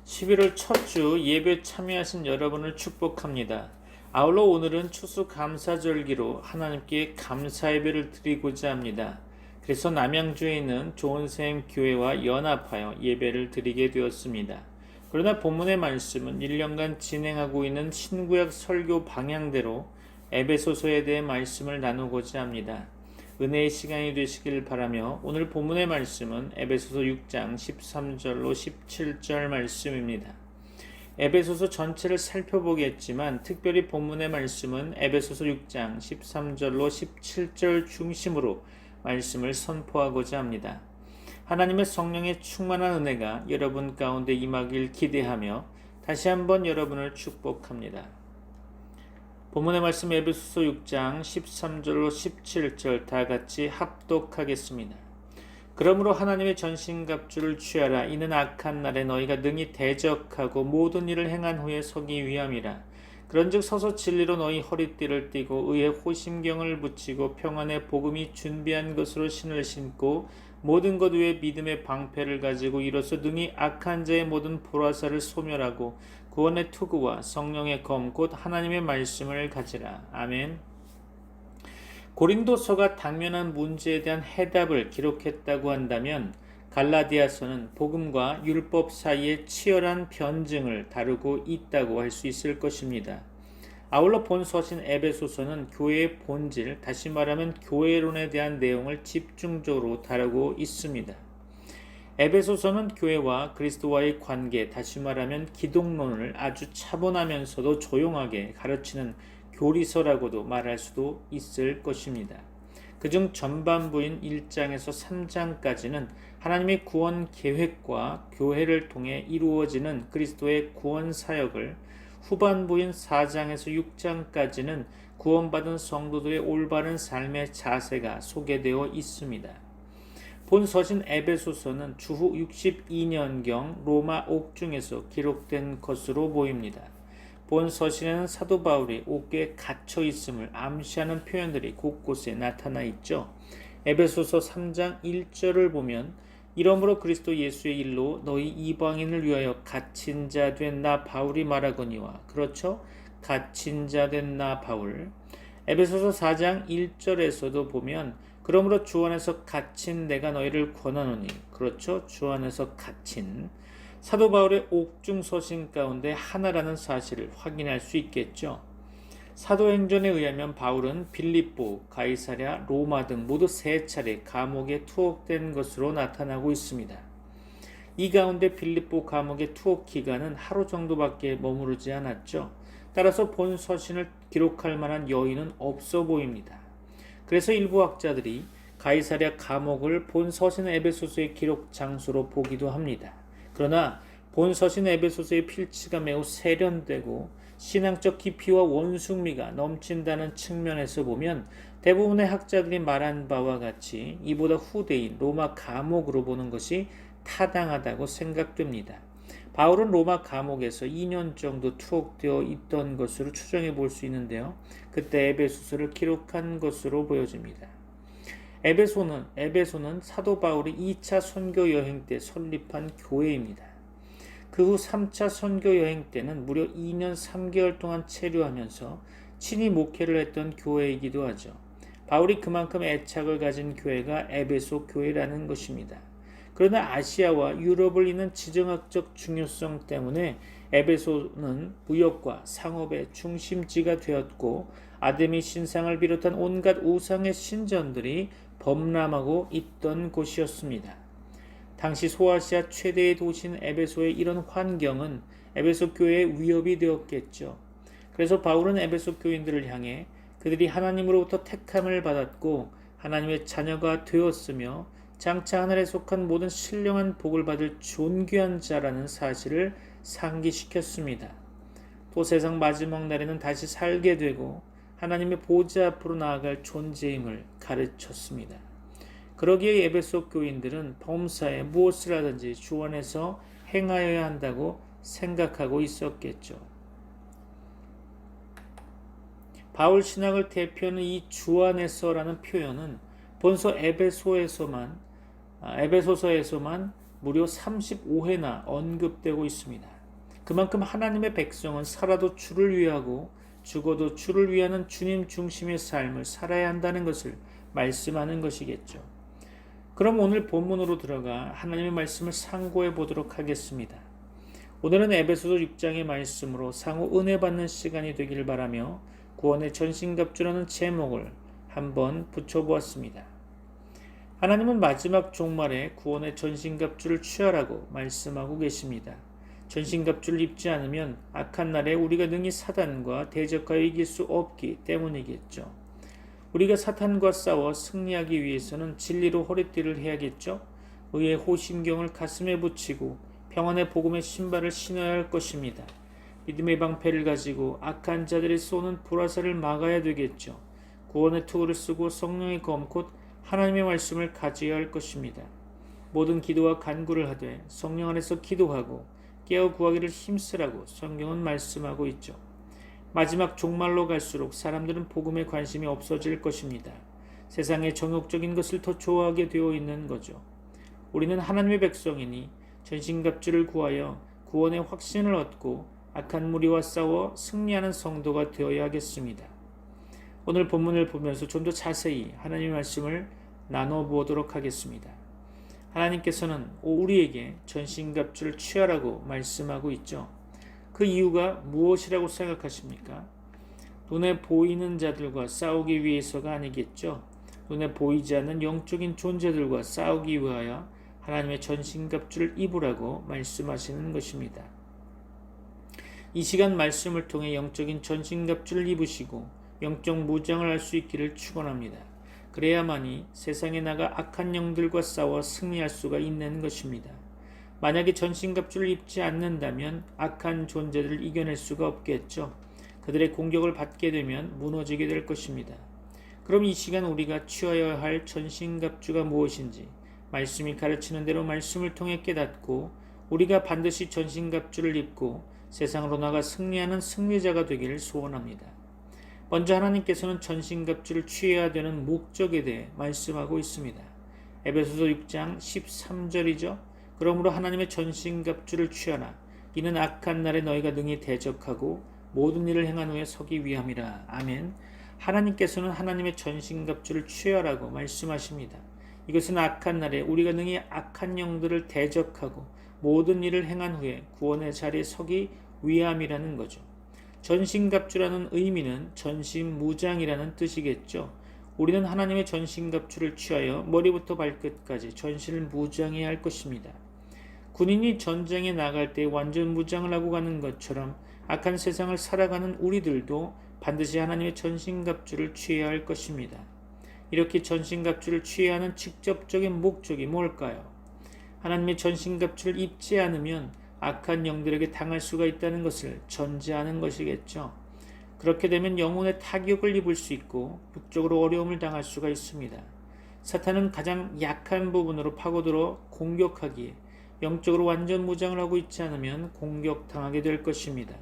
11월 첫 주 예배 참여하신 여러분을 축복합니다. 아울러 오늘은 추수감사절기로 하나님께 감사 예배를 드리고자 합니다. 그래서 남양주에 있는 좋은샘 교회와 연합하여 예배를 드리게 되었습니다. 그러나 본문의 말씀은 1년간 진행하고 있는 신구약 설교 방향대로 에베소서에 대해 말씀을 나누고자 합니다. 은혜의 시간이 되시길 바라며 오늘 본문의 말씀은 에베소서 6장 13절로 17절 말씀입니다. 에베소서 전체를 살펴보겠지만 특별히 본문의 말씀은 에베소서 6장 13절로 17절 중심으로 말씀을 선포하고자 합니다. 하나님의 성령의 충만한 은혜가 여러분 가운데 임하길 기대하며 다시 한번 여러분을 축복합니다. 본문의 말씀 에베소서 6장 13절로 17절 다같이 합독하겠습니다. 그러므로 하나님의 전신갑주를 취하라. 이는 악한 날에 너희가 능히 대적하고 모든 일을 행한 후에 서기 위함이라. 그런즉 서서 진리로 너희 허리띠를 띠고 의의 호심경을 붙이고 평안의 복음이 준비한 것으로 신을 신고 모든 것 위에 믿음의 방패를 가지고 이로써 능히 악한 자의 모든 불화살을 소멸하고 구원의 투구와 성령의 검 곧 하나님의 말씀을 가지라. 아멘. 고린도서가 당면한 문제에 대한 해답을 기록했다고 한다면 갈라디아서는 복음과 율법 사이의 치열한 변증을 다루고 있다고 할 수 있을 것입니다. 아울러 본 서신 에베소서는 교회의 본질, 다시 말하면 교회론에 대한 내용을 집중적으로 다루고 있습니다. 에베소서는 교회와 그리스도와의 관계, 다시 말하면 기독론을 아주 차분하면서도 조용하게 가르치는 교리서라고도 말할 수도 있을 것입니다. 그중 전반부인 1장에서 3장까지는 하나님의 구원 계획과 교회를 통해 이루어지는 그리스도의 구원 사역을, 후반부인 4장에서 6장까지는 구원받은 성도들의 올바른 삶의 자세가 소개되어 있습니다. 본 서신 에베소서는 주후 62년경 로마 옥중에서 기록된 것으로 보입니다. 본 서신에는 사도 바울이 옥에 갇혀 있음을 암시하는 표현들이 곳곳에 나타나 있죠. 에베소서 3장 1절을 보면 이러므로 그리스도 예수의 일로 너희 이방인을 위하여 갇힌 자 된 나 바울이 말하거니와, 그렇죠? 갇힌 자 된 나 바울. 에베소서 4장 1절에서도 보면 그러므로 주 안에서 갇힌 내가 너희를 권하노니, 그렇죠? 주 안에서 갇힌. 사도 바울의 옥중 서신 가운데 하나라는 사실을 확인할 수 있겠죠. 사도행전에 의하면 바울은 빌립보, 가이사랴, 로마 등 모두 3차례 감옥에 투옥된 것으로 나타나고 있습니다. 이 가운데 빌립보 감옥의 투옥 기간은 하루 정도밖에 머무르지 않았죠. 따라서 본 서신을 기록할 만한 여유는 없어 보입니다. 그래서 일부 학자들이 가이사랴 감옥을 본 서신 에베소서의 기록 장소로 보기도 합니다. 그러나 본 서신 에베소서의 필치가 매우 세련되고 신앙적 깊이와 원숭미가 넘친다는 측면에서 보면 대부분의 학자들이 말한 바와 같이 이보다 후대인 로마 감옥으로 보는 것이 타당하다고 생각됩니다. 바울은 로마 감옥에서 2년 정도 투옥되어 있던 것으로 추정해 볼 수 있는데요. 그때 에베소서를 기록한 것으로 보여집니다. 에베소는 사도 바울이 2차 선교 여행 때 설립한 교회입니다. 그 후 3차 선교 여행 때는 무려 2년 3개월 동안 체류하면서 친히 목회를 했던 교회이기도 하죠. 바울이 그만큼 애착을 가진 교회가 에베소 교회라는 것입니다. 그러나 아시아와 유럽을 잇는 지정학적 중요성 때문에 에베소는 무역과 상업의 중심지가 되었고 아데미 신상을 비롯한 온갖 우상의 신전들이 범람하고 있던 곳이었습니다. 당시 소아시아 최대의 도시인 에베소의 이런 환경은 에베소 교회의 위협이 되었겠죠. 그래서 바울은 에베소 교인들을 향해 그들이 하나님으로부터 택함을 받았고 하나님의 자녀가 되었으며 장차 하늘에 속한 모든 신령한 복을 받을 존귀한 자라는 사실을 상기시켰습니다. 또 세상 마지막 날에는 다시 살게 되고 하나님의 보좌 앞으로 나아갈 존재임을 가르쳤습니다. 그러기에 에베소 교인들은 범사에 무엇을 하든지 주 안에서 행하여야 한다고 생각하고 있었겠죠. 바울 신학을 대표하는 이 주 안에서라는 표현은 본서 에베소서에서만 무려 35회나 언급되고 있습니다. 그만큼 하나님의 백성은 살아도 주를 위하고 죽어도 주를 위하는 주님 중심의 삶을 살아야 한다는 것을 말씀하는 것이겠죠. 그럼 오늘 본문으로 들어가 하나님의 말씀을 상고해 보도록 하겠습니다. 오늘은 에베소서 6장의 말씀으로 상호 은혜 받는 시간이 되기를 바라며 구원의 전신갑주라는 제목을 한번 붙여보았습니다. 하나님은 마지막 종말에 구원의 전신갑주를 취하라고 말씀하고 계십니다. 전신갑주를 입지 않으면 악한 날에 우리가 능히 사단과 대적하여 이길 수 없기 때문이겠죠. 우리가 사탄과 싸워 승리하기 위해서는 진리로 허리띠를 해야겠죠. 의의 호심경을 가슴에 붙이고 평안의 복음의 신발을 신어야 할 것입니다. 믿음의 방패를 가지고 악한 자들이 쏘는 불화살을 막아야 되겠죠. 구원의 투구를 쓰고 성령의 검 곧 하나님의 말씀을 가져야 할 것입니다. 모든 기도와 간구를 하되 성령 안에서 기도하고 깨어 구하기를 힘쓰라고 성경은 말씀하고 있죠. 마지막 종말로 갈수록 사람들은 복음에 관심이 없어질 것입니다. 세상의 정욕적인 것을 더 좋아하게 되어 있는 거죠. 우리는 하나님의 백성이니 전신갑주를 구하여 구원의 확신을 얻고 악한 무리와 싸워 승리하는 성도가 되어야 하겠습니다. 오늘 본문을 보면서 좀 더 자세히 하나님의 말씀을 나눠보도록 하겠습니다. 하나님께서는 우리에게 전신갑주를 취하라고 말씀하고 있죠. 그 이유가 무엇이라고 생각하십니까? 눈에 보이는 자들과 싸우기 위해서가 아니겠죠. 눈에 보이지 않는 영적인 존재들과 싸우기 위하여 하나님의 전신갑주를 입으라고 말씀하시는 것입니다. 이 시간 말씀을 통해 영적인 전신갑주를 입으시고 영적 무장을 할 수 있기를 축원합니다. 그래야만이 세상에 나가 악한 영들과 싸워 승리할 수가 있는 것입니다. 만약에 전신갑주를 입지 않는다면 악한 존재들을 이겨낼 수가 없겠죠. 그들의 공격을 받게 되면 무너지게 될 것입니다. 그럼 이 시간 우리가 취하여야 할 전신갑주가 무엇인지 말씀이 가르치는 대로 말씀을 통해 깨닫고 우리가 반드시 전신갑주를 입고 세상으로 나가 승리하는 승리자가 되기를 소원합니다. 먼저 하나님께서는 전신갑주를 취해야 되는 목적에 대해 말씀하고 있습니다. 에베소서 6장 13절이죠. 그러므로 하나님의 전신갑주를 취하라. 이는 악한 날에 너희가 능히 대적하고 모든 일을 행한 후에 서기 위함이라. 아멘. 하나님께서는 하나님의 전신갑주를 취하라고 말씀하십니다. 이것은 악한 날에 우리가 능히 악한 영들을 대적하고 모든 일을 행한 후에 구원의 자리에 서기 위함이라는 거죠. 전신갑주라는 의미는 전신무장이라는 뜻이겠죠. 우리는 하나님의 전신갑주를 취하여 머리부터 발끝까지 전신을 무장해야 할 것입니다. 군인이 전쟁에 나갈 때 완전 무장을 하고 가는 것처럼 악한 세상을 살아가는 우리들도 반드시 하나님의 전신갑주를 취해야 할 것입니다. 이렇게 전신갑주를 취해야 하는 직접적인 목적이 뭘까요? 하나님의 전신갑주를 입지 않으면 악한 영들에게 당할 수가 있다는 것을 전제하는 것이겠죠. 그렇게 되면 영혼의 타격을 입을 수 있고 육적으로 어려움을 당할 수가 있습니다. 사탄은 가장 약한 부분으로 파고들어 공격하기에 영적으로 완전 무장을 하고 있지 않으면 공격당하게 될 것입니다.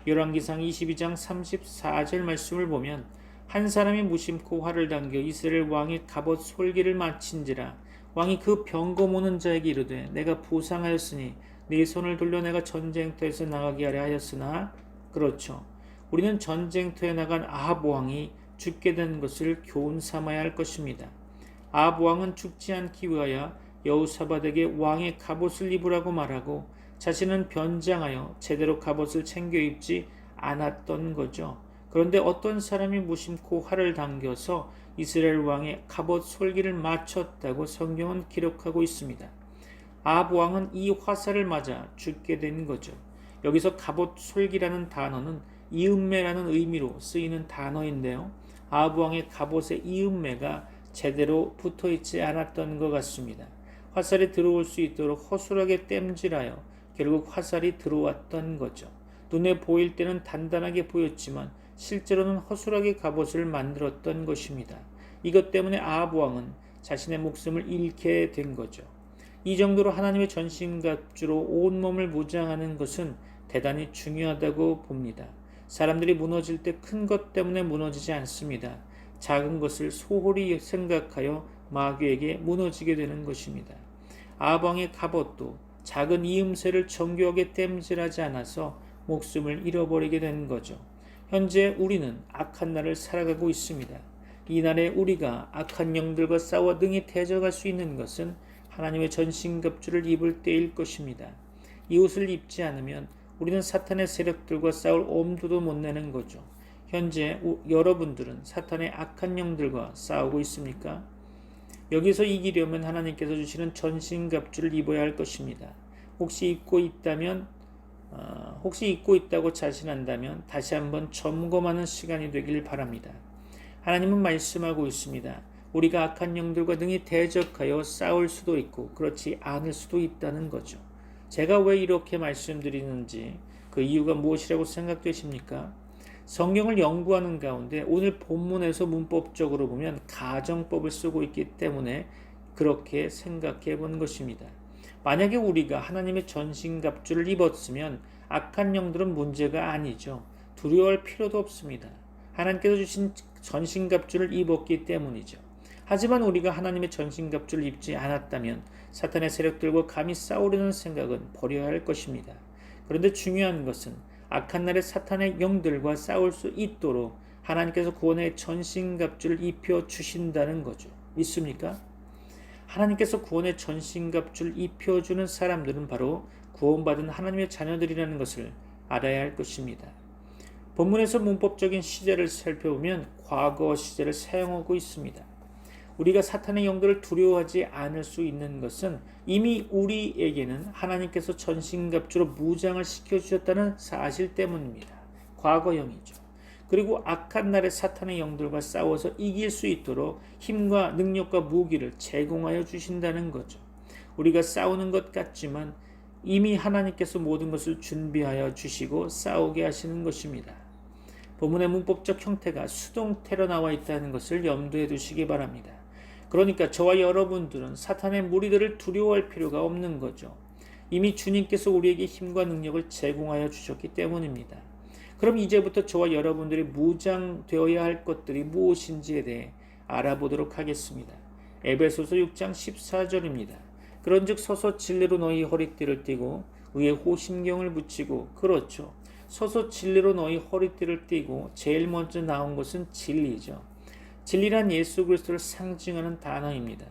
열왕기상 22장 34절 말씀을 보면 한 사람이 무심코 활을 당겨 이스라엘 왕의 갑옷 솔기를 마친지라 왕이 그 병거 모는 자에게 이르되 내가 부상하였으니 네 손을 돌려 내가 전쟁터에서 나가게 하려 하였으나 그렇죠. 우리는 전쟁터에 나간 아합 왕이 죽게 된 것을 교훈 삼아야 할 것입니다. 아합 왕은 죽지 않기 위하여 여호사밧에게 왕의 갑옷을 입으라고 말하고 자신은 변장하여 제대로 갑옷을 챙겨 입지 않았던 거죠. 그런데 어떤 사람이 무심코 활을 당겨서 이스라엘 왕의 갑옷 솔기를 맞췄다고 성경은 기록하고 있습니다. 아합 왕은 이 화살을 맞아 죽게 된 거죠. 여기서 갑옷 솔기라는 단어는 이음매라는 의미로 쓰이는 단어인데요. 아합 왕의 갑옷의 이음매가 제대로 붙어있지 않았던 것 같습니다. 화살이 들어올 수 있도록 허술하게 땜질하여 결국 화살이 들어왔던 거죠. 눈에 보일 때는 단단하게 보였지만 실제로는 허술하게 갑옷을 만들었던 것입니다. 이것 때문에 아합 왕은 자신의 목숨을 잃게 된 거죠. 이 정도로 하나님의 전신갑주로 온몸을 무장하는 것은 대단히 중요하다고 봅니다. 사람들이 무너질 때 큰 것 때문에 무너지지 않습니다. 작은 것을 소홀히 생각하여 마귀에게 무너지게 되는 것입니다. 아합 왕의 갑옷도 작은 이음새를 정교하게 땜질하지 않아서 목숨을 잃어버리게 된 거죠. 현재 우리는 악한 날을 살아가고 있습니다. 이 날에 우리가 악한 영들과 싸워 능히 대적할 수 있는 것은 하나님의 전신갑주를 입을 때일 것입니다. 이 옷을 입지 않으면 우리는 사탄의 세력들과 싸울 엄두도 못 내는 거죠. 현재 여러분들은 사탄의 악한 영들과 싸우고 있습니까? 여기서 이기려면 하나님께서 주시는 전신갑주를 입어야 할 것입니다. 혹시 입고 있다고 자신한다면 다시 한번 점검하는 시간이 되길 바랍니다. 하나님은 말씀하고 있습니다. 우리가 악한 영들과 능히 대적하여 싸울 수도 있고 그렇지 않을 수도 있다는 거죠. 제가 왜 이렇게 말씀드리는지 그 이유가 무엇이라고 생각되십니까? 성경을 연구하는 가운데 오늘 본문에서 문법적으로 보면 가정법을 쓰고 있기 때문에 그렇게 생각해 본 것입니다. 만약에 우리가 하나님의 전신갑주를 입었으면 악한 영들은 문제가 아니죠. 두려워할 필요도 없습니다. 하나님께서 주신 전신갑주를 입었기 때문이죠. 하지만 우리가 하나님의 전신갑주를 입지 않았다면 사탄의 세력들과 감히 싸우려는 생각은 버려야 할 것입니다. 그런데 중요한 것은 악한 날에 사탄의 영들과 싸울 수 있도록 하나님께서 구원의 전신갑주를 입혀 주신다는 거죠. 믿습니까? 하나님께서 구원의 전신갑주를 입혀주는 사람들은 바로 구원받은 하나님의 자녀들이라는 것을 알아야 할 것입니다. 본문에서 문법적인 시제를 살펴보면 과거 시제를 사용하고 있습니다. 우리가 사탄의 영들을 두려워하지 않을 수 있는 것은 이미 우리에게는 하나님께서 전신갑주로 무장을 시켜주셨다는 사실 때문입니다. 과거형이죠. 그리고 악한 날에 사탄의 영들과 싸워서 이길 수 있도록 힘과 능력과 무기를 제공하여 주신다는 거죠. 우리가 싸우는 것 같지만 이미 하나님께서 모든 것을 준비하여 주시고 싸우게 하시는 것입니다. 본문의 문법적 형태가 수동태로 나와 있다는 것을 염두에 두시기 바랍니다. 그러니까 저와 여러분들은 사탄의 무리들을 두려워할 필요가 없는 거죠. 이미 주님께서 우리에게 힘과 능력을 제공하여 주셨기 때문입니다. 그럼 이제부터 저와 여러분들이 무장되어야 할 것들이 무엇인지에 대해 알아보도록 하겠습니다. 에베소서 6장 14절입니다. 그런즉 서서 진리로 너희 허리띠를 띠고 의에 호심경을 붙이고, 그렇죠. 서서 진리로 너희 허리띠를 띠고 제일 먼저 나온 것은 진리죠. 진리란 예수 그리스도를 상징하는 단어입니다.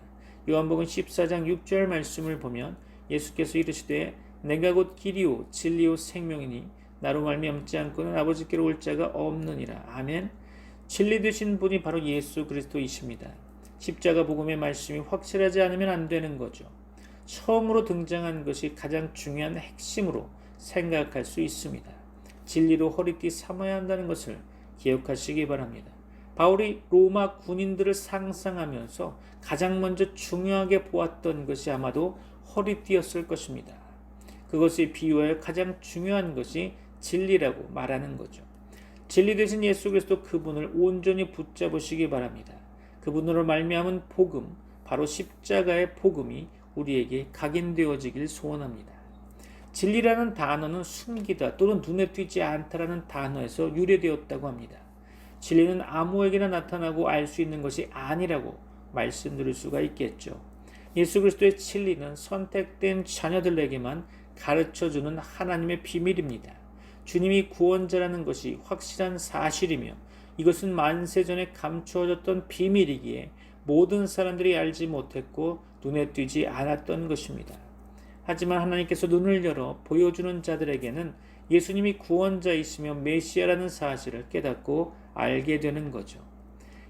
요한복음 14장 6절 말씀을 보면 예수께서 이르시되 내가 곧 길이요 진리요 생명이니 나로 말미암지 않고는 아버지께로 올 자가 없느니라. 아멘. 진리 되신 분이 바로 예수 그리스도이십니다. 십자가 복음의 말씀이 확실하지 않으면 안 되는 거죠. 처음으로 등장한 것이 가장 중요한 핵심으로 생각할 수 있습니다. 진리로 허리띠 삼아야 한다는 것을 기억하시기 바랍니다. 바울이 로마 군인들을 상상하면서 가장 먼저 중요하게 보았던 것이 아마도 허리띠였을 것입니다. 그것을 비유하여 가장 중요한 것이 진리라고 말하는 거죠. 진리 되신 예수 그리스도 그분을 온전히 붙잡으시기 바랍니다. 그분으로 말미암은 복음, 바로 십자가의 복음이 우리에게 각인되어지길 소원합니다. 진리라는 단어는 숨기다 또는 눈에 띄지 않다라는 단어에서 유래되었다고 합니다. 진리는 아무에게나 나타나고 알 수 있는 것이 아니라고 말씀드릴 수가 있겠죠. 예수 그리스도의 진리는 선택된 자녀들에게만 가르쳐주는 하나님의 비밀입니다. 주님이 구원자라는 것이 확실한 사실이며 이것은 만세전에 감추어졌던 비밀이기에 모든 사람들이 알지 못했고 눈에 띄지 않았던 것입니다. 하지만 하나님께서 눈을 열어 보여주는 자들에게는 예수님이 구원자이시며 메시아라는 사실을 깨닫고 알게 되는 거죠.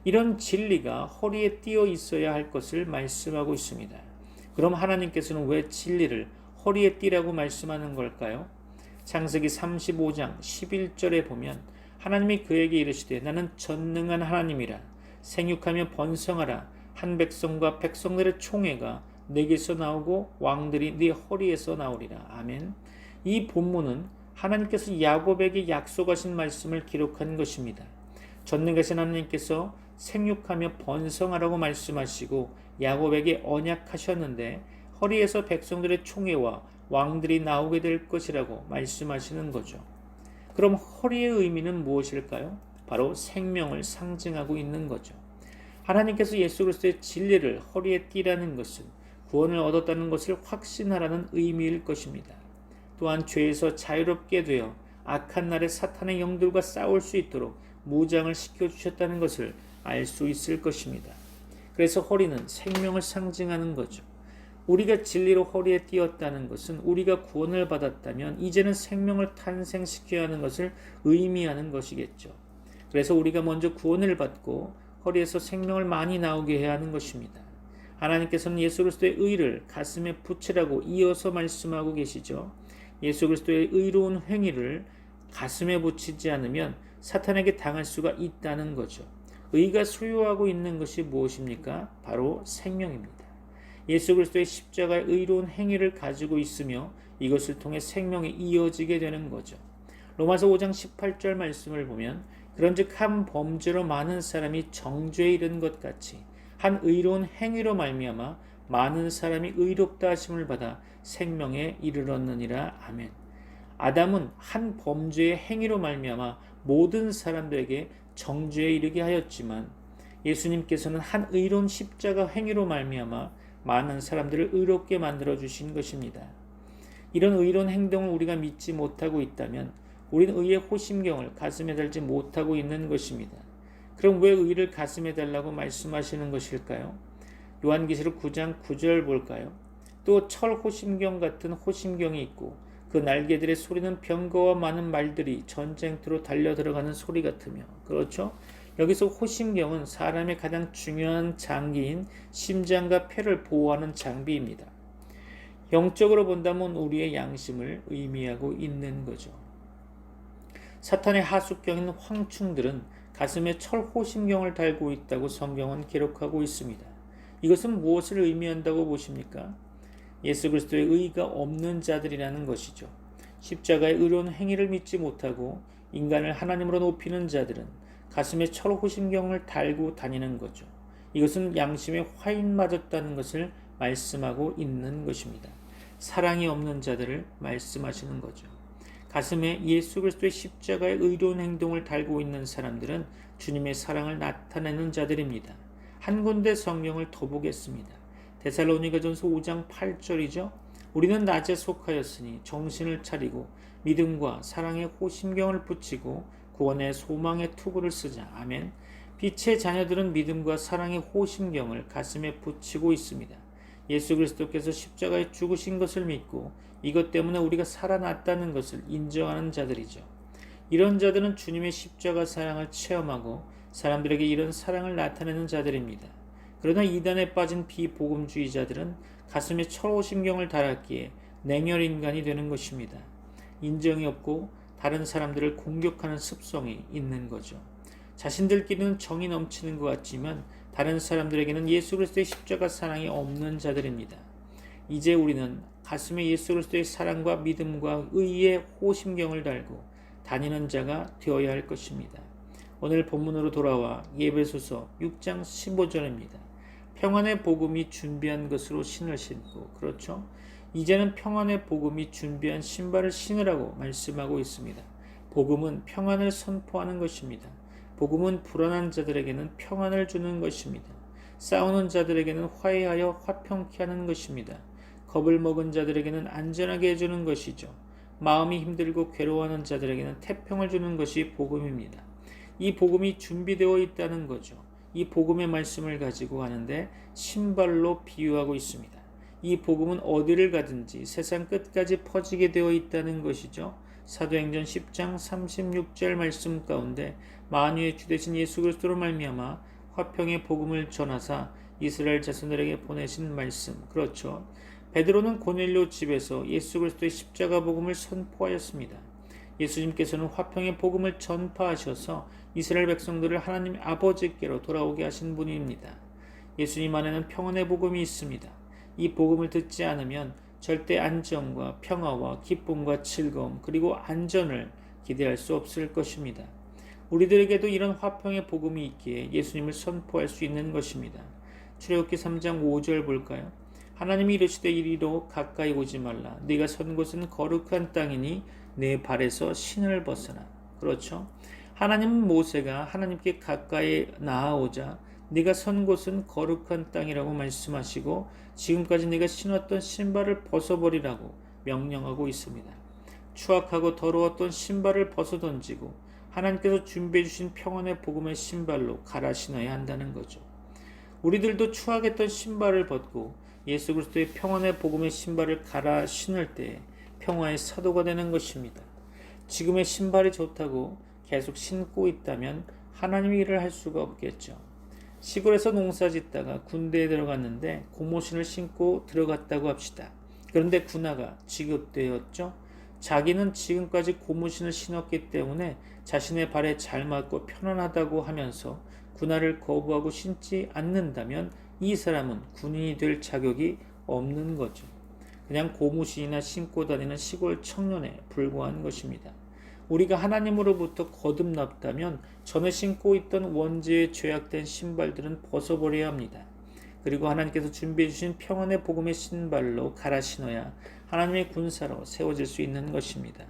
이런 진리가 허리에 띄어 있어야 할 것을 말씀하고 있습니다. 그럼 하나님께서는 왜 진리를 허리에 띠라고 말씀하는 걸까요? 창세기 35장 11절에 보면 하나님이 그에게 이르시되 나는 전능한 하나님이라 생육하며 번성하라 한 백성과 백성들의 총회가 내게서 나오고 왕들이 네 허리에서 나오리라. 아멘. 이 본문은 하나님께서 야곱에게 약속하신 말씀을 기록한 것입니다. 전능하신 하나님께서 생육하며 번성하라고 말씀하시고 야곱에게 언약하셨는데 허리에서 백성들의 총회와 왕들이 나오게 될 것이라고 말씀하시는 거죠. 그럼 허리의 의미는 무엇일까요? 바로 생명을 상징하고 있는 거죠. 하나님께서 예수 그리스도의 진리를 허리에 띠라는 것은 구원을 얻었다는 것을 확신하라는 의미일 것입니다. 또한 죄에서 자유롭게 되어 악한 날에 사탄의 영들과 싸울 수 있도록 무장을 시켜주셨다는 것을 알 수 있을 것입니다. 그래서 허리는 생명을 상징하는 거죠. 우리가 진리로 허리에 띄었다는 것은 우리가 구원을 받았다면 이제는 생명을 탄생시켜야 하는 것을 의미하는 것이겠죠. 그래서 우리가 먼저 구원을 받고 허리에서 생명을 많이 나오게 해야 하는 것입니다. 하나님께서는 예수 그리스도의 의를 가슴에 붙이라고 이어서 말씀하고 계시죠. 예수 그리스도의 의로운 행위를 가슴에 붙이지 않으면 사탄에게 당할 수가 있다는 거죠. 의가 소유하고 있는 것이 무엇입니까? 바로 생명입니다. 예수 그리스도의 십자가의 의로운 행위를 가지고 있으며 이것을 통해 생명이 이어지게 되는 거죠. 로마서 5장 18절 말씀을 보면 그런즉 한 범죄로 많은 사람이 정죄에 이른 것 같이 한 의로운 행위로 말미암아 많은 사람이 의롭다 하심을 받아 생명에 이르렀느니라. 아멘. 아담은 한 범죄의 행위로 말미암아 모든 사람들에게 정죄에 이르게 하였지만 예수님께서는 한 의로운 십자가 행위로 말미암아 많은 사람들을 의롭게 만들어 주신 것입니다. 이런 의로운 행동을 우리가 믿지 못하고 있다면 우리는 의의 호심경을 가슴에 달지 못하고 있는 것입니다. 그럼 왜 의를 가슴에 달라고 말씀하시는 것일까요? 요한계시록 9장 9절 볼까요? 또 철 호심경 같은 호심경이 있고 그 날개들의 소리는 병거와 많은 말들이 전쟁터로 달려 들어가는 소리 같으며. 그렇죠? 여기서 호심경은 사람의 가장 중요한 장기인 심장과 폐를 보호하는 장비입니다. 영적으로 본다면 우리의 양심을 의미하고 있는 거죠. 사탄의 하숙경인 황충들은 가슴에 철 호심경을 달고 있다고 성경은 기록하고 있습니다. 이것은 무엇을 의미한다고 보십니까? 예수 그리스도의 의가 없는 자들이라는 것이죠. 십자가의 의로운 행위를 믿지 못하고 인간을 하나님으로 높이는 자들은 가슴에 철 호심경을 달고 다니는 거죠. 이것은 양심에 화인 맞았다는 것을 말씀하고 있는 것입니다. 사랑이 없는 자들을 말씀하시는 거죠. 가슴에 예수 그리스도의 십자가의 의로운 행동을 달고 있는 사람들은 주님의 사랑을 나타내는 자들입니다. 한 군데 성경을 더 보겠습니다. 데살로니가전서 5장 8절이죠. 우리는 낮에 속하였으니 정신을 차리고 믿음과 사랑의 호심경을 붙이고 구원의 소망의 투구를 쓰자. 아멘. 빛의 자녀들은 믿음과 사랑의 호심경을 가슴에 붙이고 있습니다. 예수 그리스도께서 십자가에 죽으신 것을 믿고 이것 때문에 우리가 살아났다는 것을 인정하는 자들이죠. 이런 자들은 주님의 십자가 사랑을 체험하고 사람들에게 이런 사랑을 나타내는 자들입니다. 그러나 이단에 빠진 비복음주의자들은 가슴에 철호심경을 달았기에 냉혈인간이 되는 것입니다. 인정이 없고 다른 사람들을 공격하는 습성이 있는 거죠. 자신들끼리는 정이 넘치는 것 같지만 다른 사람들에게는 예수 그리스도의 십자가 사랑이 없는 자들입니다. 이제 우리는 가슴에 예수 그리스도의 사랑과 믿음과 의의 호심경을 달고 다니는 자가 되어야 할 것입니다. 오늘 본문으로 돌아와 에베소서 6장 15절입니다. 평안의 복음이 준비한 것으로 신을 신고. 그렇죠? 이제는 평안의 복음이 준비한 신발을 신으라고 말씀하고 있습니다. 복음은 평안을 선포하는 것입니다. 복음은 불안한 자들에게는 평안을 주는 것입니다. 싸우는 자들에게는 화해하여 화평케 하는 것입니다. 겁을 먹은 자들에게는 안전하게 해주는 것이죠. 마음이 힘들고 괴로워하는 자들에게는 태평을 주는 것이 복음입니다. 이 복음이 준비되어 있다는 거죠. 이 복음의 말씀을 가지고 가는데 신발로 비유하고 있습니다. 이 복음은 어디를 가든지 세상 끝까지 퍼지게 되어 있다는 것이죠. 사도행전 10장 36절 말씀 가운데 만유의 주 되신 예수 그리스도로 말미암아 화평의 복음을 전하사 이스라엘 자손들에게 보내신 말씀. 그렇죠. 베드로는 고넬료 집에서 예수 그리스도의 십자가 복음을 선포하였습니다. 예수님께서는 화평의 복음을 전파하셔서 이스라엘 백성들을 하나님 아버지께로 돌아오게 하신 분입니다. 예수님 안에는 평안의 복음이 있습니다. 이 복음을 듣지 않으면 절대 안정과 평화와 기쁨과 즐거움 그리고 안전을 기대할 수 없을 것입니다. 우리들에게도 이런 화평의 복음이 있기에 예수님을 선포할 수 있는 것입니다. 출애굽기 3장 5절 볼까요? 하나님이 이르시되 이리로 가까이 오지 말라. 네가 선 곳은 거룩한 땅이니 내 발에서 신을 벗어나. 그렇죠? 하나님은 모세가 하나님께 가까이 나아오자 네가 선 곳은 거룩한 땅이라고 말씀하시고 지금까지 네가 신었던 신발을 벗어버리라고 명령하고 있습니다. 추악하고 더러웠던 신발을 벗어던지고 하나님께서 준비해 주신 평안의 복음의 신발로 갈아 신어야 한다는 거죠. 우리들도 추악했던 신발을 벗고 예수 그리스도의 평안의 복음의 신발을 갈아 신을 때 평화의 사도가 되는 것입니다. 지금의 신발이 좋다고 계속 신고 있다면 하나님의 일을 할 수가 없겠죠. 시골에서 농사 짓다가 군대에 들어갔는데 고무신을 신고 들어갔다고 합시다. 그런데 군화가 지급되었죠. 자기는 지금까지 고무신을 신었기 때문에 자신의 발에 잘 맞고 편안하다고 하면서 군화를 거부하고 신지 않는다면 이 사람은 군인이 될 자격이 없는 거죠. 그냥 고무신이나 신고 다니는 시골 청년에 불과한 것입니다. 우리가 하나님으로부터 거듭났다면 전에 신고 있던 원죄에 죄악된 신발들은 벗어버려야 합니다. 그리고 하나님께서 준비해 주신 평안의 복음의 신발로 갈아 신어야 하나님의 군사로 세워질 수 있는 것입니다.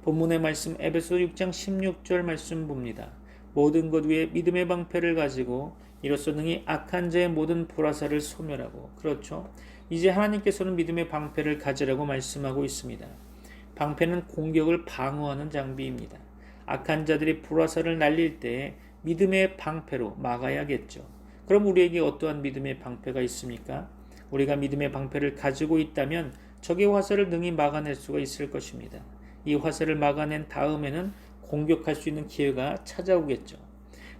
본문의 말씀 에베소 6장 16절 말씀 봅니다. 모든 것 위에 믿음의 방패를 가지고 이로써 능히 악한 자의 모든 불화살을 소멸하고, 그렇죠. 이제 하나님께서는 믿음의 방패를 가지라고 말씀하고 있습니다. 방패는 공격을 방어하는 장비입니다. 악한 자들이 불화살을 날릴 때 믿음의 방패로 막아야겠죠. 그럼 우리에게 어떠한 믿음의 방패가 있습니까? 우리가 믿음의 방패를 가지고 있다면 적의 화살을 능히 막아낼 수가 있을 것입니다. 이 화살을 막아낸 다음에는 공격할 수 있는 기회가 찾아오겠죠.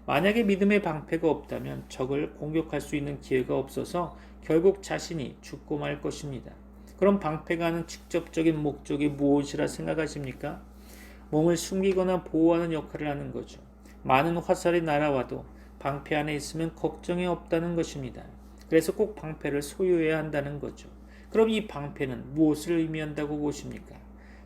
만약에 믿음의 방패가 없다면 적을 공격할 수 있는 기회가 없어서 결국 자신이 죽고 말 것입니다. 그럼 방패가 하는 직접적인 목적이 무엇이라 생각하십니까? 몸을 숨기거나 보호하는 역할을 하는 거죠. 많은 화살이 날아와도 방패 안에 있으면 걱정이 없다는 것입니다. 그래서 꼭 방패를 소유해야 한다는 거죠. 그럼 이 방패는 무엇을 의미한다고 보십니까?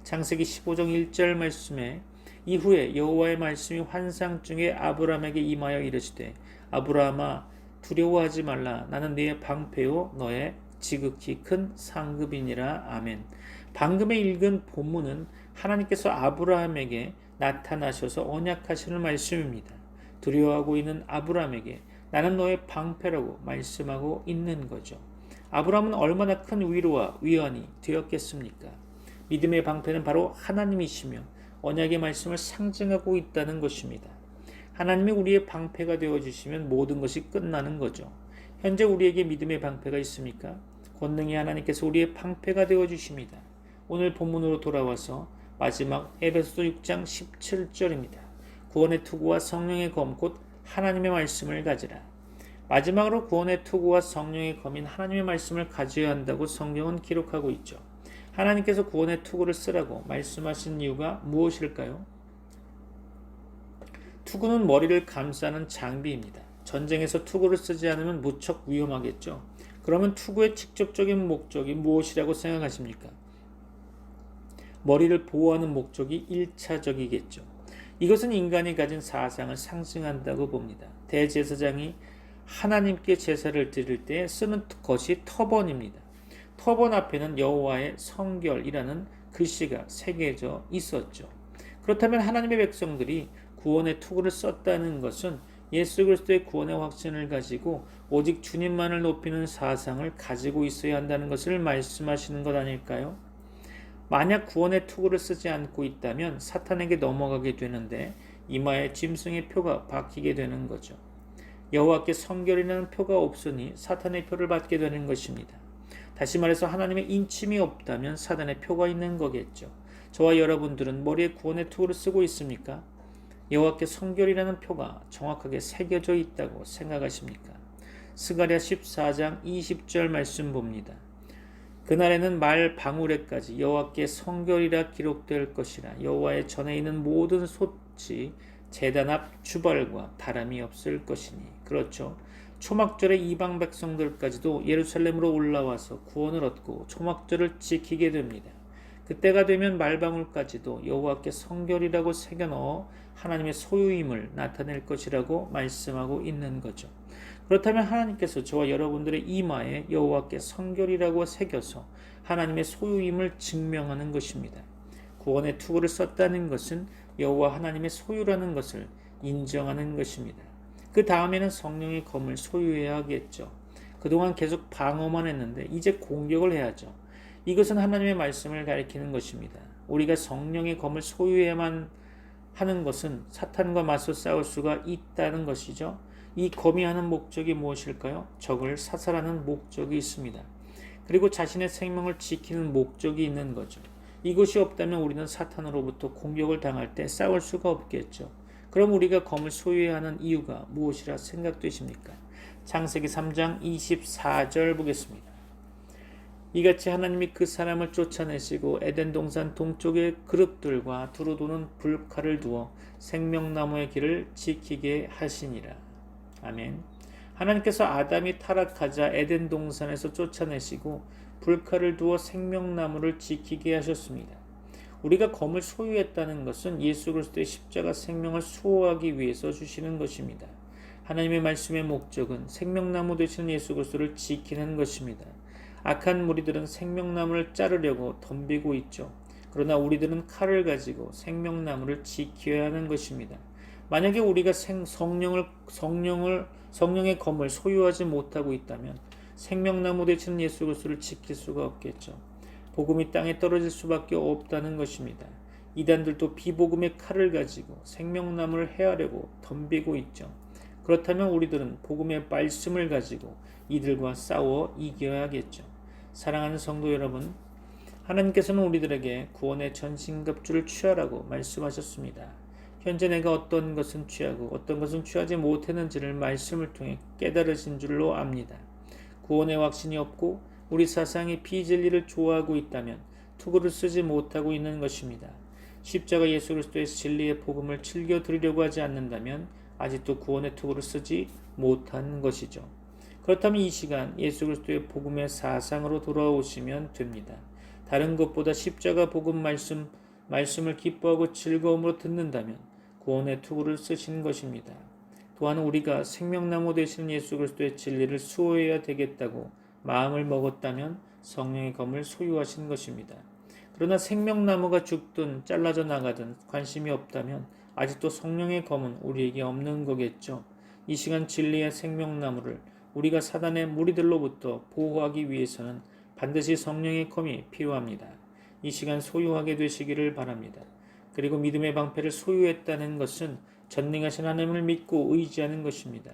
창세기 15장 1절 말씀에 이후에 여호와의 말씀이 환상 중에 아브라함에게 임하여 이르시되 아브라함아 두려워하지 말라. 나는 네의 방패요 너의 지극히 큰 상급이니라. 아멘. 방금에 읽은 본문은 하나님께서 아브라함에게 나타나셔서 언약하시는 말씀입니다. 두려워하고 있는 아브라함에게 나는 너의 방패라고 말씀하고 있는 거죠. 아브라함은 얼마나 큰 위로와 위안이 되었겠습니까? 믿음의 방패는 바로 하나님이시며 언약의 말씀을 상징하고 있다는 것입니다. 하나님이 우리의 방패가 되어주시면 모든 것이 끝나는 거죠. 현재 우리에게 믿음의 방패가 있습니까? 권능의 하나님께서 우리의 방패가 되어주십니다. 오늘 본문으로 돌아와서 마지막 에베소서 6장 17절입니다. 구원의 투구와 성령의 검 곧 하나님의 말씀을 가지라. 마지막으로 구원의 투구와 성령의 검인 하나님의 말씀을 가져야 한다고 성경은 기록하고 있죠. 하나님께서 구원의 투구를 쓰라고 말씀하신 이유가 무엇일까요? 투구는 머리를 감싸는 장비입니다. 전쟁에서 투구를 쓰지 않으면 무척 위험하겠죠. 그러면 투구의 직접적인 목적이 무엇이라고 생각하십니까? 머리를 보호하는 목적이 1차적이겠죠. 이것은 인간이 가진 사상을 상징한다고 봅니다. 대제사장이 하나님께 제사를 드릴 때 쓰는 것이 터번입니다. 터번 앞에는 여호와의 성결이라는 글씨가 새겨져 있었죠. 그렇다면 하나님의 백성들이 구원의 투구를 썼다는 것은 예수 그리스도의 구원의 확신을 가지고 오직 주님만을 높이는 사상을 가지고 있어야 한다는 것을 말씀하시는 것 아닐까요? 만약 구원의 투구를 쓰지 않고 있다면 사탄에게 넘어가게 되는데 이마에 짐승의 표가 박히게 되는 거죠. 여호와께 성결이라는 표가 없으니 사탄의 표를 받게 되는 것입니다. 다시 말해서 하나님의 인침이 없다면 사탄의 표가 있는 거겠죠. 저와 여러분들은 머리에 구원의 투구를 쓰고 있습니까? 여호와께 성결이라는 표가 정확하게 새겨져 있다고 생각하십니까? 스가랴 14장 20절 말씀 봅니다. 그날에는 말 방울에까지 여호와께 성결이라 기록될 것이라. 여호와의 전에 있는 모든 솥이 제단 앞 주발과 다름이 없을 것이니. 그렇죠. 초막절의 이방 백성들까지도 예루살렘으로 올라와서 구원을 얻고 초막절을 지키게 됩니다. 그때가 되면 말방울까지도 여호와께 성결이라고 새겨넣어 하나님의 소유임을 나타낼 것이라고 말씀하고 있는 거죠. 그렇다면 하나님께서 저와 여러분들의 이마에 여호와께 성결이라고 새겨서 하나님의 소유임을 증명하는 것입니다. 구원의 투구를 썼다는 것은 여호와 하나님의 소유라는 것을 인정하는 것입니다. 그 다음에는 성령의 검을 소유해야 하겠죠. 그동안 계속 방어만 했는데 이제 공격을 해야죠. 이것은 하나님의 말씀을 가리키는 것입니다. 우리가 성령의 검을 소유해야만 하는 것은 사탄과 맞서 싸울 수가 있다는 것이죠. 이 검이 하는 목적이 무엇일까요? 적을 사살하는 목적이 있습니다. 그리고 자신의 생명을 지키는 목적이 있는 거죠. 이것이 없다면 우리는 사탄으로부터 공격을 당할 때 싸울 수가 없겠죠. 그럼 우리가 검을 소유해야 하는 이유가 무엇이라 생각되십니까? 창세기 3장 24절 보겠습니다. 이같이 하나님이 그 사람을 쫓아내시고 에덴 동산 동쪽의 그룹들과 두루 도는 불칼을 두어 생명나무의 길을 지키게 하시니라. 아멘. 하나님께서 아담이 타락하자 에덴 동산에서 쫓아내시고 불칼을 두어 생명나무를 지키게 하셨습니다. 우리가 검을 소유했다는 것은 예수 그리스도의 십자가 생명을 수호하기 위해서 주시는 것입니다. 하나님의 말씀의 목적은 생명나무 되시는 예수 그리스도를 지키는 것입니다. 악한 무리들은 생명나무를 자르려고 덤비고 있죠. 그러나 우리들은 칼을 가지고 생명나무를 지켜야 하는 것입니다. 만약에 우리가 성령의 검을 소유하지 못하고 있다면 생명나무 되시는 예수 그리스도를 지킬 수가 없겠죠. 복음이 땅에 떨어질 수밖에 없다는 것입니다. 이단들도 비복음의 칼을 가지고 생명나무를 해하려고 덤비고 있죠. 그렇다면 우리들은 복음의 말씀을 가지고 이들과 싸워 이겨야겠죠. 사랑하는 성도 여러분, 하나님께서는 우리들에게 구원의 전신갑주를 취하라고 말씀하셨습니다. 현재 내가 어떤 것은 취하고 어떤 것은 취하지 못했는지를 말씀을 통해 깨달으신 줄로 압니다. 구원의 확신이 없고 우리 사상이 비진리를 좋아하고 있다면 투구를 쓰지 못하고 있는 것입니다. 십자가 예수 그리스도의 진리의 복음을 즐겨 들으려고 하지 않는다면 아직도 구원의 투구를 쓰지 못한 것이죠. 그렇다면 이 시간 예수 그리스도의 복음의 사상으로 돌아오시면 됩니다. 다른 것보다 십자가 복음 말씀을 기뻐하고 즐거움으로 듣는다면 구원의 투구를 쓰시는 것입니다. 또한 우리가 생명나무 되시는 예수 그리스도의 진리를 수호해야 되겠다고 마음을 먹었다면 성령의 검을 소유하신 것입니다. 그러나 생명나무가 죽든 잘라져 나가든 관심이 없다면 아직도 성령의 검은 우리에게 없는 거겠죠. 이 시간 진리의 생명나무를 우리가 사단의 무리들로부터 보호하기 위해서는 반드시 성령의 검이 필요합니다. 이 시간 소유하게 되시기를 바랍니다. 그리고 믿음의 방패를 소유했다는 것은 전능하신 하나님을 믿고 의지하는 것입니다.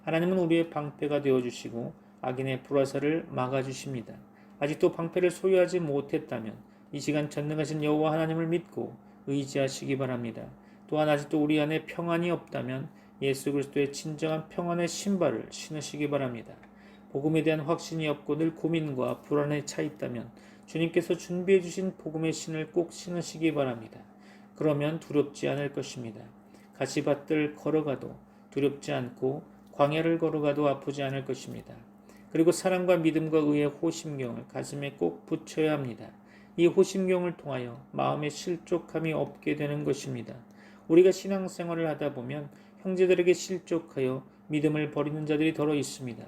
하나님은 우리의 방패가 되어주시고 악인의 불화살을 막아주십니다. 아직도 방패를 소유하지 못했다면 이 시간 전능하신 여호와 하나님을 믿고 의지하시기 바랍니다. 또한 아직도 우리 안에 평안이 없다면 예수 그리스도의 진정한 평안의 신발을 신으시기 바랍니다. 복음에 대한 확신이 없고 늘 고민과 불안에 차 있다면 주님께서 준비해 주신 복음의 신을 꼭 신으시기 바랍니다. 그러면 두렵지 않을 것입니다. 가시밭들 걸어가도 두렵지 않고 광야를 걸어가도 아프지 않을 것입니다. 그리고 사랑과 믿음과 의의 호심경을 가슴에 꼭 붙여야 합니다. 이 호심경을 통하여 마음의 실족함이 없게 되는 것입니다. 우리가 신앙생활을 하다 보면 형제들에게 실족하여 믿음을 버리는 자들이 더러 있습니다.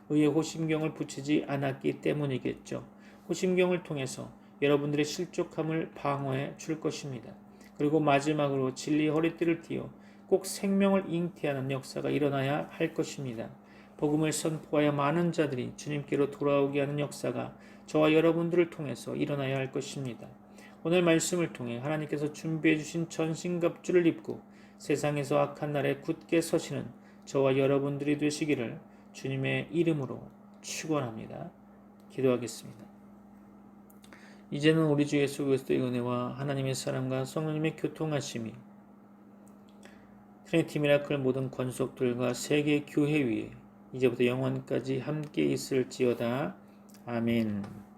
의의 호심경을 붙이지 않았기 때문이겠죠. 호심경을 통해서 여러분들의 실족함을 방어해 줄 것입니다. 그리고 마지막으로 진리의 허리띠를 띠어 꼭 생명을 잉태하는 역사가 일어나야 할 것입니다. 복음을 선포하여 많은 자들이 주님께로 돌아오게 하는 역사가 저와 여러분들을 통해서 일어나야 할 것입니다. 오늘 말씀을 통해 하나님께서 준비해 주신 전신갑주를 입고 세상에서 악한 날에 굳게 서시는 저와 여러분들이 되시기를 주님의 이름으로 축원합니다. 기도하겠습니다. 이제는 우리 주 예수 그리스도의 은혜와 하나님의 사랑과 성령님의 교통하심이 트리니티 미라클 모든 권속들과 세계 교회 위에 이제부터 영원까지 함께 있을지어다. 아멘.